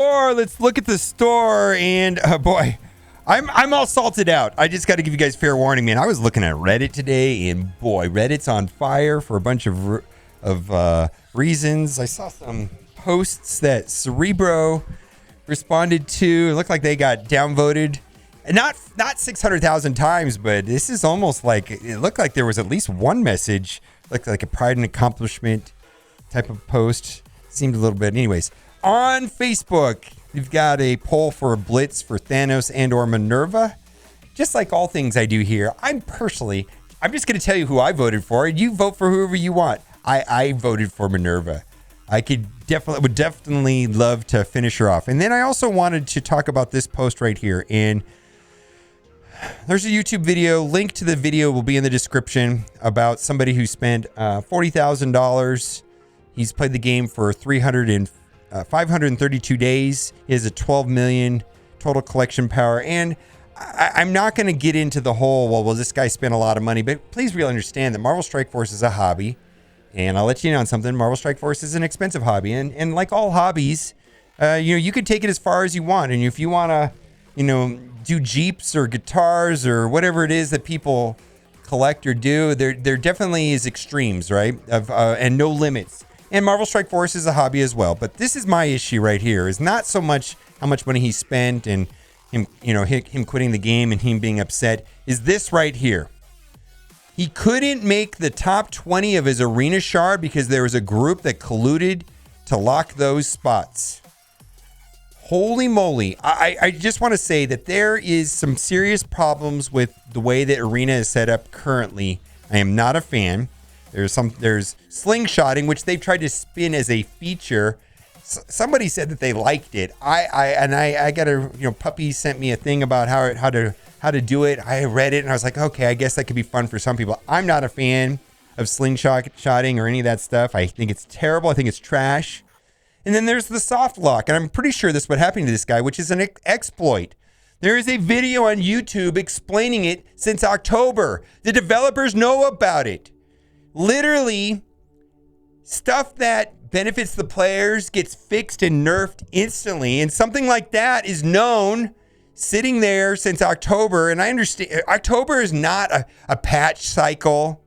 Or let's look at the store, and boy, I'm all salted out. I just got to give you guys fair warning, man. I was looking at Reddit today, and boy, Reddit's on fire for a bunch of reasons. I saw some posts that Cerebro responded to. It looked like they got downvoted, and not 600,000 times, but this is almost like it looked like there was at least one message, like a pride and accomplishment type of post. Seemed a little bit, anyways. On Facebook, we've got a poll for a blitz for Thanos and or Minerva. Just like all things I do here, I'm just going to tell you who I voted for. You vote for whoever you want. I voted for Minerva. I would definitely love to finish her off. And then I also wanted to talk about this post right here. And there's a YouTube video. Link to the video will be in the description about somebody who spent $40,000. He's played the game for 532 days. He has a 12 million total collection power. And I'm not going to get into the whole, well, this guy spent a lot of money. But please really understand that Marvel Strike Force is a hobby. And I'll let you in on something. Marvel Strike Force is an expensive hobby. And like all hobbies, you could take it as far as you want. And if you want to, do Jeeps or guitars or whatever it is that people collect or do, there definitely is extremes, right? And no limits. And Marvel Strike Force is a hobby as well. But this is my issue right here, is not so much how much money he spent and him quitting the game and him being upset, is this right here. He couldn't make the top 20 of his arena shard because there was a group that colluded to lock those spots. Holy moly. I just want to say that there is some serious problems with the way that arena is set up currently. I am not a fan. There's slingshotting, which they've tried to spin as a feature. Somebody said that they liked it. I got a, Puppy sent me a thing about how to do it. I read it and I was like, okay, I guess that could be fun for some people. I'm not a fan of slingshotting or any of that stuff. I think it's terrible. I think it's trash. And then there's the soft lock, and I'm pretty sure this is what happened to this guy, which is an exploit. There is a video on YouTube explaining it since October. The developers know about it. Literally, stuff that benefits the players gets fixed and nerfed instantly. And something like that is known, sitting there since October. And I understand October is not a patch cycle.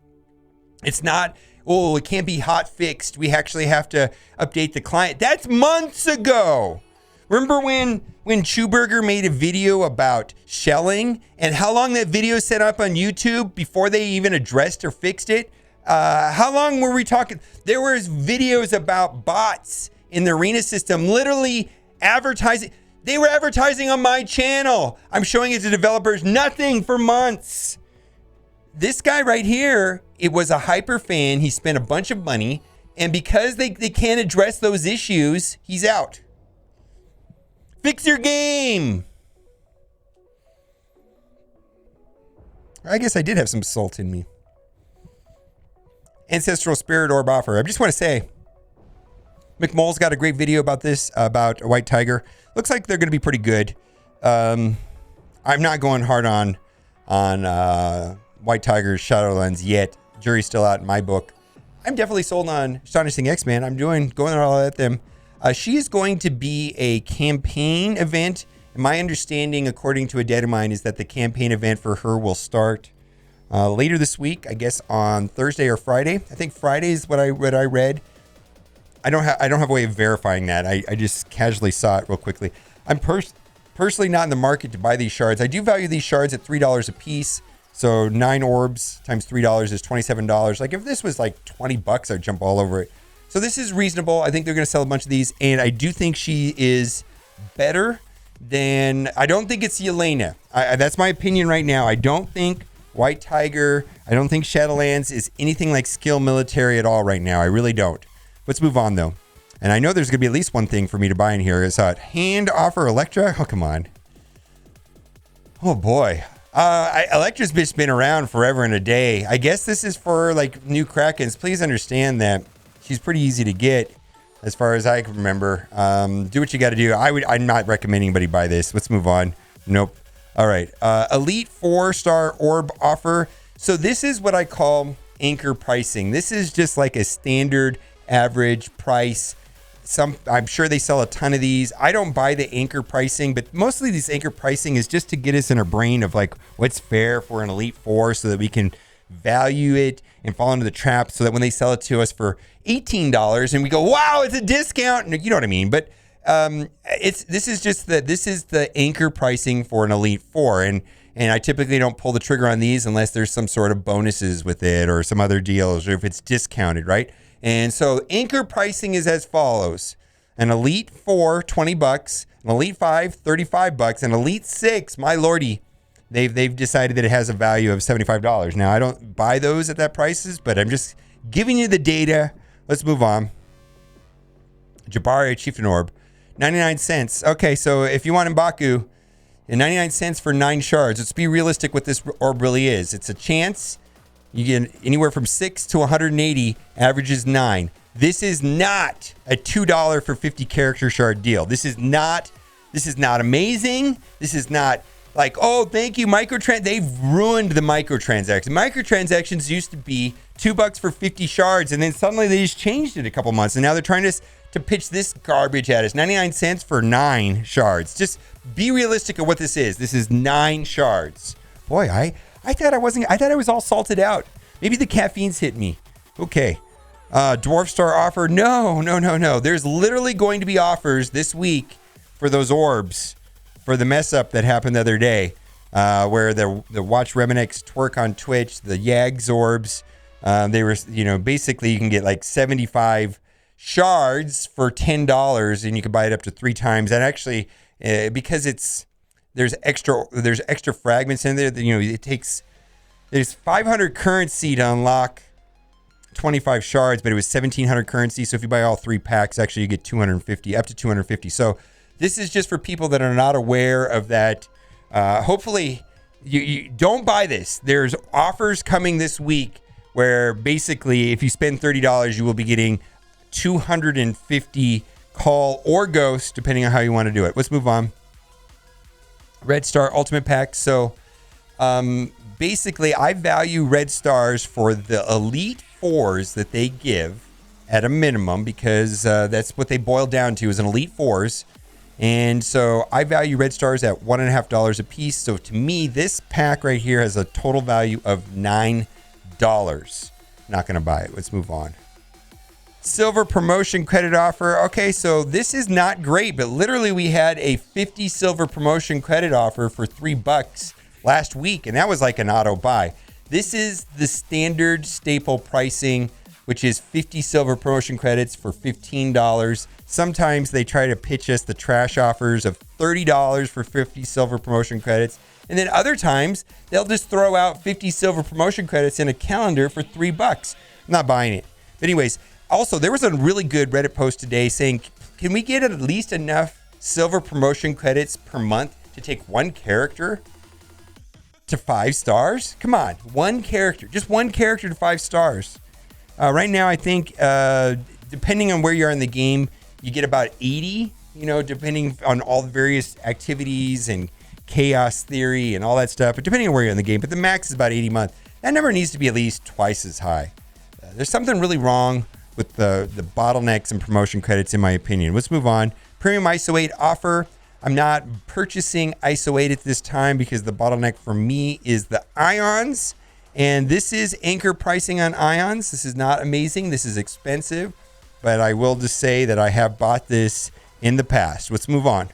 It's not, it can't be hot fixed. We actually have to update the client. That's months ago. Remember when Chewburger made a video about shelling and how long that video set up on YouTube before they even addressed or fixed it? How long were we talking? There was videos about bots in the arena system, literally advertising. They were advertising on my channel. I'm showing it to developers. Nothing for months. This guy right here, it was a hyper fan. He spent a bunch of money, and because they can't address those issues, he's out. Fix your game. I guess I did have some salt in me. Ancestral Spirit Orb offer. I just want to say, McMole's got a great video about this, about a White Tiger. Looks like they're going to be pretty good. I'm not going hard on White Tiger's Shadowlands yet. Jury's still out in my book. I'm definitely sold on Astonishing X-Men. I'm going all at them. She is going to be a campaign event. My understanding, according to a data mine, is that the campaign event for her will start later this week, I guess on Thursday or Friday. I think Friday is what I read. I don't have a way of verifying that. I just casually saw it real quickly. I'm personally not in the market to buy these shards. I do value these shards at $3 a piece. So 9 orbs times $3 is $27. Like if this was like $20, I'd jump all over it. So this is reasonable. I think they're going to sell a bunch of these, and I do think she is better than. I don't think it's Yelena. That's my opinion right now. I don't think White Tiger. I don't think Shadowlands is anything like skill military at all right now. I really don't. Let's move on though. And I know there's going to be at least one thing for me to buy in here. Is hand offer Electra. Oh come on. Oh boy. Electra's bitch been around forever and a day. I guess this is for like new Krakens. Please understand that she's pretty easy to get as far as I can remember. Do what you got to do. I'm not recommending anybody buy this. Let's move on. Nope. All right. Elite 4-star orb offer. So this is what I call anchor pricing. This is just like a standard average price I'm sure they sell a ton of these. I don't buy the anchor pricing, but mostly this anchor pricing is just to get us in our brain of like what's fair for an Elite Four so that we can value it and fall into the trap so that when they sell it to us for $18 and we go, wow, it's a discount. You know what I mean? But this is the anchor pricing for an Elite Four. And I typically don't pull the trigger on these unless there's some sort of bonuses with it or some other deals or if it's discounted, right? And so anchor pricing is as follows. An Elite 4, $20. An Elite 5, $35. An Elite 6, my lordy, they've decided that it has a value of $75. Now, I don't buy those at that prices, but I'm just giving you the data. Let's move on. Jabari Chieftain Orb, 99 cents. Okay, so if you want M'Baku, 99 cents for 9 shards. Let's be realistic what this orb really is. It's a chance. You get anywhere from 6 to 180, averages 9. This is not a $2 for 50 character shard deal. This is not amazing. This is not like, oh, thank you, they've ruined the microtransactions. Microtransactions used to be $2 for 50 shards, and then suddenly they just changed it a couple months, and now they're trying to pitch this garbage at us. 99 cents for 9 shards. Just be realistic of what this is. This is 9 shards. Boy, I thought I was all salted out. Maybe the caffeine's hit me. Okay. Dwarf Star offer. No. There's literally going to be offers this week for those orbs for the mess up that happened the other day, where the Watch Remenex twerk on Twitch, the Yags orbs, they were, basically you can get like 75 shards for $10 and you can buy it up to 3 times. And actually, because there's extra fragments in there, there's 500 currency to unlock 25 shards, but it was 1,700 currency. So if you buy all 3 packs, actually you get 250, up to 250. So this is just for people that are not aware of that. Hopefully you don't buy this. There's offers coming this week where basically if you spend $30, you will be getting 250 call or ghost, depending on how you want to do it. Let's move on. Red Star Ultimate Pack. So basically I value Red Stars for the Elite Fours that they give at a minimum, because that's what they boil down to is an Elite Fours. And so I value Red Stars at $1.50 a piece. So to me, this pack right here has a total value of $9. Not going to buy it. Let's move on. Silver promotion credit offer. Okay, so this is not great, but literally we had a 50 silver promotion credit offer for $3 last week, and that was like an auto buy. This is the standard staple pricing, which is 50 silver promotion credits for $15. Sometimes they try to pitch us the trash offers of $30 for 50 silver promotion credits. And then other times they'll just throw out 50 silver promotion credits in a calendar for $3. I'm not buying it. But anyways, also there was a really good Reddit post today saying, can we get at least enough silver promotion credits per month to take one character to 5 stars? Come on, just one character to 5 stars. Right now, I think, depending on where you are in the game, you get about 80, depending on all the various activities and chaos theory and all that stuff, but depending on where you're in the game. But the max is about 80 a month. That number needs to be at least twice as high. There's something really wrong with the bottlenecks and promotion credits, in my opinion. Let's move on. Premium ISO 8 offer. I'm not purchasing ISO 8 at this time because the bottleneck for me is the ions. And this is anchor pricing on ions. This is not amazing. This is expensive, but I will just say that I have bought this in the past. Let's move on.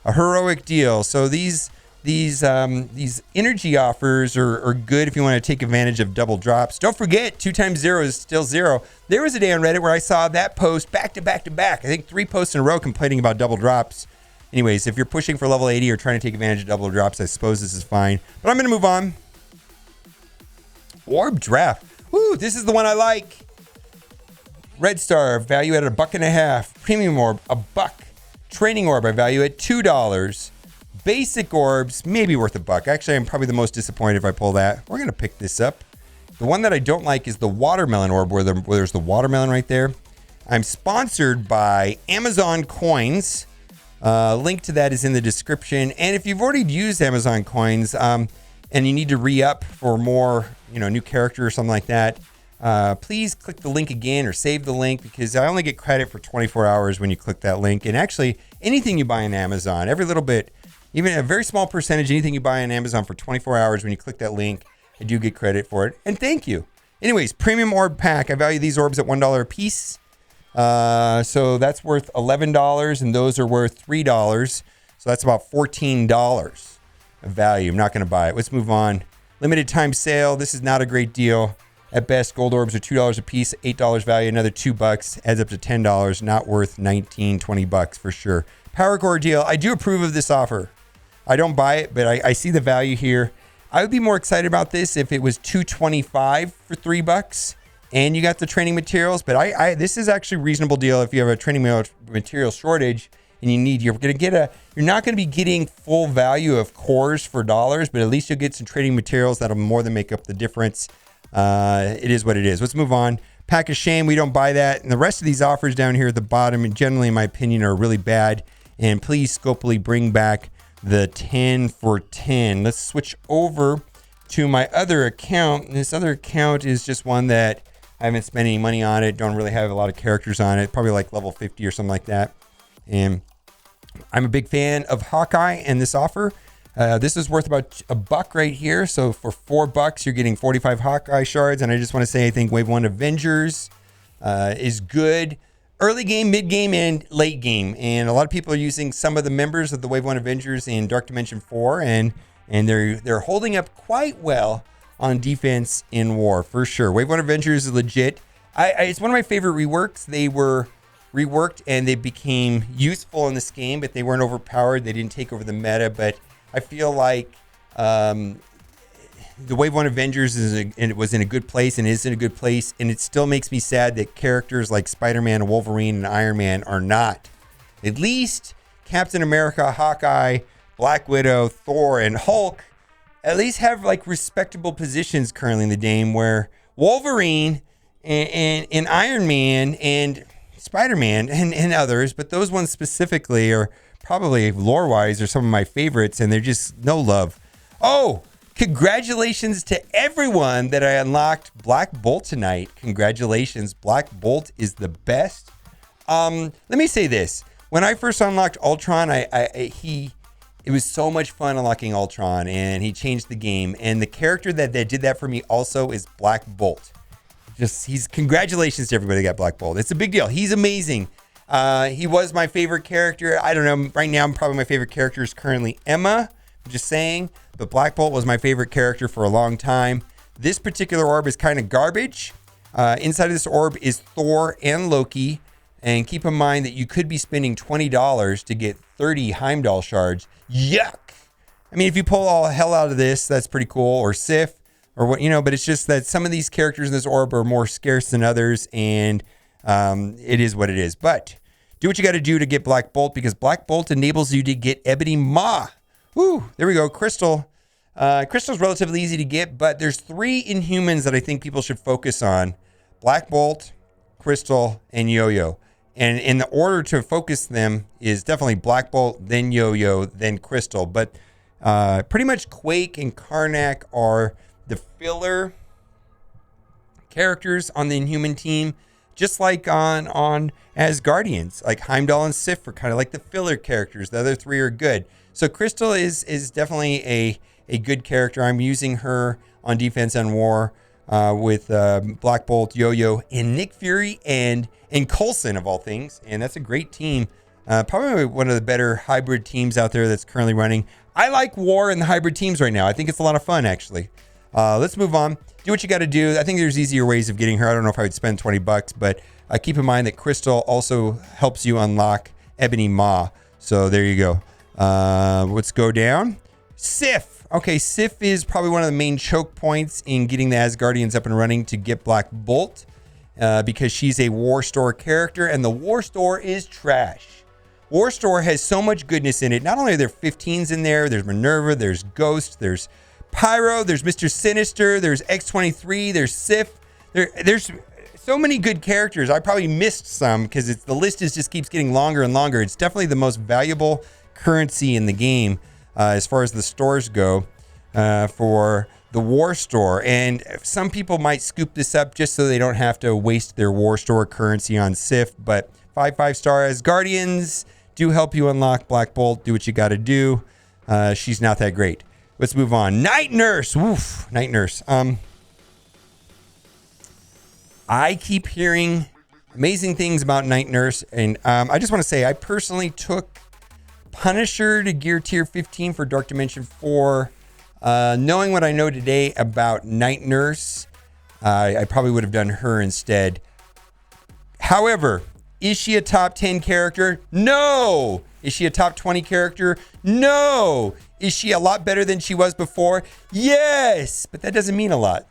A heroic deal. So these energy offers are good if you want to take advantage of double drops. Don't forget, 2 times 0 is still 0. There was a day on Reddit where I saw that post back to back to back. I think 3 posts in a row complaining about double drops. Anyways, if you're pushing for level 80 or trying to take advantage of double drops, I suppose this is fine. But I'm going to move on. Orb draft. Woo, this is the one I like. Red Star, value at $1.50. Premium Orb, $1. Training Orb, I value at $2. Basic Orbs, maybe worth $1. Actually, I'm probably the most disappointed if I pull that. We're going to pick this up. The one that I don't like is the Watermelon Orb, where there's the watermelon right there. I'm sponsored by Amazon Coins. Link to that is in the description. And if you've already used Amazon Coins, and you need to re-up for more, new character or something like that, please click the link again or save the link, because I only get credit for 24 hours when you click that link. And actually, anything you buy on Amazon, every little bit, even a very small percentage, anything you buy on Amazon for 24 hours, when you click that link, I do get credit for it. And thank you. Anyways, premium orb pack. I value these orbs at $1 a piece. So that's worth $11, and those are worth $3. So that's about $14 of value. I'm not going to buy it. Let's move on. Limited time sale. This is not a great deal. At best, gold orbs are $2 a piece, $8 value, another $2, adds up to $10. Not worth $19, $20 for sure. Power core deal. I do approve of this offer. I don't buy it, but I see the value here. I would be more excited about this if it was $2.25 for $3 and you got the training materials. But this is actually a reasonable deal if you have a training material shortage and you're not going to be getting full value of cores for dollars, but at least you'll get some training materials that'll more than make up the difference. It is what it is. Let's move on. Pack of shame. We don't buy that. And the rest of these offers down here at the bottom, and generally in my opinion, are really bad. And please scopely bring back the 10 for 10. Let's switch over to my other account. This other account is just one that I haven't spent any money on it. Don't really have a lot of characters on it. Probably like level 50 or something like that. And I'm a big fan of Hawkeye and this offer. This is worth about $1 right here. So for $4, you're getting 45 Hawkeye shards. And I just want to say, I think Wave 1 Avengers is good. Early game, mid game, and late game. And a lot of people are using some of the members of the Wave 1 Avengers in Dark Dimension 4. And they're holding up quite well on defense in war, for sure. Wave 1 Avengers is legit. It's one of my favorite reworks. They were reworked and they became useful in this game, but they weren't overpowered. They didn't take over the meta. But I feel like the Wave 1 Avengers was in a good place and is in a good place. And it still makes me sad that characters like Spider-Man, Wolverine, and Iron Man are not. At least Captain America, Hawkeye, Black Widow, Thor, and Hulk at least have like respectable positions currently in the game, where Wolverine and Iron Man and Spider-Man and others, but those ones specifically are probably lore-wise are some of my favorites, and they're just no love. Oh, congratulations to everyone that I unlocked Black Bolt tonight. Congratulations. Black Bolt is the best. Let me say this. When I first unlocked Ultron, it was so much fun unlocking Ultron, and he changed the game. And the character that did that for me also is Black Bolt. Congratulations to everybody that got Black Bolt. It's a big deal. He's amazing. He was my favorite character. I don't know. Right now, probably my favorite character is currently Emma. I'm just saying. But Black Bolt was my favorite character for a long time. This particular orb is kind of garbage. Inside of this orb is Thor and Loki. And keep in mind that you could be spending $20 to get 30 Heimdall shards. Yuck. I mean, if you pull all hell out of this, that's pretty cool. Or Sif, or what, but it's just that some of these characters in this orb are more scarce than others. And it is what it is. But do what you got to do to get Black Bolt, because Black Bolt enables you to get Ebony Maw. Woo, there we go. Crystal. Crystal's relatively easy to get, but there's 3 Inhumans that I think people should focus on. Black Bolt, Crystal, and Yo-Yo. And in the order to focus them is definitely Black Bolt, then Yo-Yo, then Crystal. But pretty much Quake and Karnak are the filler characters on the Inhuman team, just like on Asgardians. Like Heimdall and Sif are kind of like the filler characters. The other 3 are good. So Crystal is definitely a good character. I'm using her on defense and war with Black Bolt, Yo-Yo, and Nick Fury and Coulson, of all things. And that's a great team. Probably one of the better hybrid teams out there that's currently running. I like war and the hybrid teams right now. I think it's a lot of fun, actually. Let's move on. Do what you got to do. I think there's easier ways of getting her. I don't know if I would spend $20, but keep in mind that Crystal also helps you unlock Ebony Maw. So there you go. Let's go down. Sif. Okay, Sif is probably one of the main choke points in getting the Asgardians up and running to get Black Bolt, because she's a War Store character, and the War Store is trash. War Store has so much goodness in it. Not only are there 15s in there, there's Minerva, there's Ghost, there's Pyro, there's Mr. Sinister, there's X-23, there's Sif. There's so many good characters. I probably missed some because the list just keeps getting longer and longer. It's definitely the most valuable currency in the game as far as the stores go for the War Store. And some people might scoop this up just so they don't have to waste their War Store currency on Sif. But 5-star Asgardians do help you unlock Black Bolt. Do what you got to do. She's not that great. Let's move on. Night Nurse. Woof. Night Nurse. I keep hearing amazing things about Night Nurse. And I just want to say, I personally took Punisher to gear tier 15 for Dark Dimension 4. Knowing what I know today about Night Nurse, I probably would have done her instead. However, is she a top 10 character? No. Is she a top 20 character? No. Is she a lot better than she was before? Yes. But that doesn't mean a lot.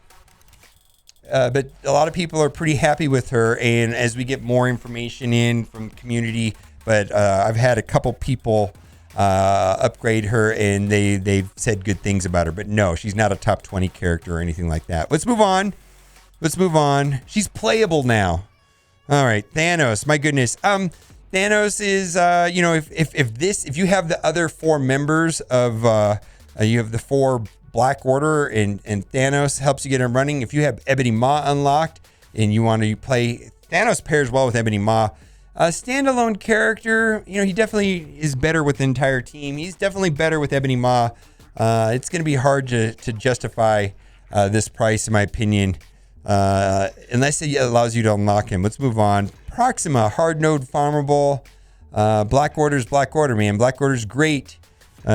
But a lot of people are pretty happy with her. And as we get more information in from community, but I've had a couple people upgrade her and they've said good things about her. But no, she's not a top 20 character or anything like that. Let's move on. She's playable now. All right, Thanos. My goodness. Thanos is, if you have the other 4 members of, you have the 4 Black Order and Thanos helps you get him running. If you have Ebony Maw unlocked and you want to play, Thanos pairs well with Ebony Maw. A standalone character, he definitely is better with the entire team. He's definitely better with Ebony Maw. It's going to be hard to justify this price, in my opinion. Unless it allows you to unlock him. Let's move on. Proxima, hard node farmable. Black Order's Black Order, man. Black Order's great.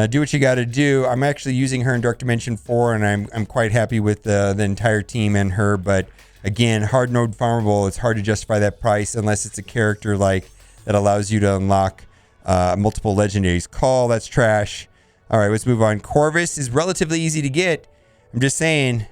Do what you got to do. I'm actually using her in Dark Dimension 4, and I'm quite happy with the entire team and her. But again, hard node farmable. It's hard to justify that price unless it's a character like that allows you to unlock multiple legendaries. Call, that's trash. All right, let's move on. Corvus is relatively easy to get. I'm just saying.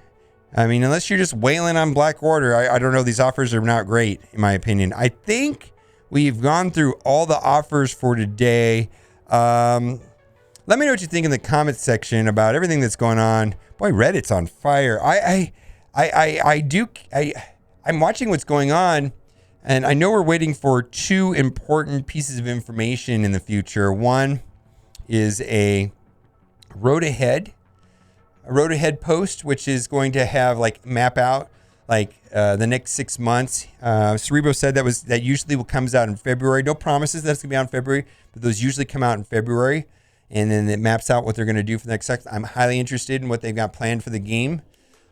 I mean, unless you're just wailing on Black Order, I don't know. These offers are not great, in my opinion. I think we've gone through all the offers for today. Let me know what you think in the comments section about everything that's going on. Boy, Reddit's on fire. I'm watching what's going on, and I know we're waiting for 2 important pieces of information in the future. One is a road ahead post, which is going to have map out the next 6 months. Cerebro said that usually comes out in February. No promises that's gonna be out in February, but those usually come out in February, and then it maps out what they're gonna do for the next section. I'm highly interested in what they've got planned for the game.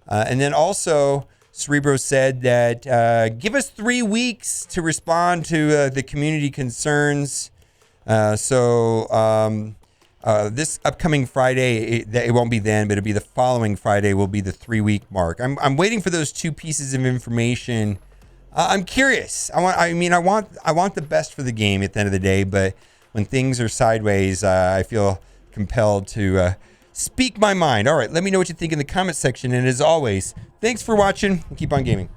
And then also Cerebro said that give us 3 weeks to respond to the community concerns. This upcoming Friday, it won't be then, but it'll be the following Friday will be the 3-week mark. I'm waiting for those 2 pieces of information. I'm curious. I want the best for the game at the end of the day, but when things are sideways, I feel compelled to speak my mind. All right, let me know what you think in the comment section. And as always, thanks for watching and keep on gaming.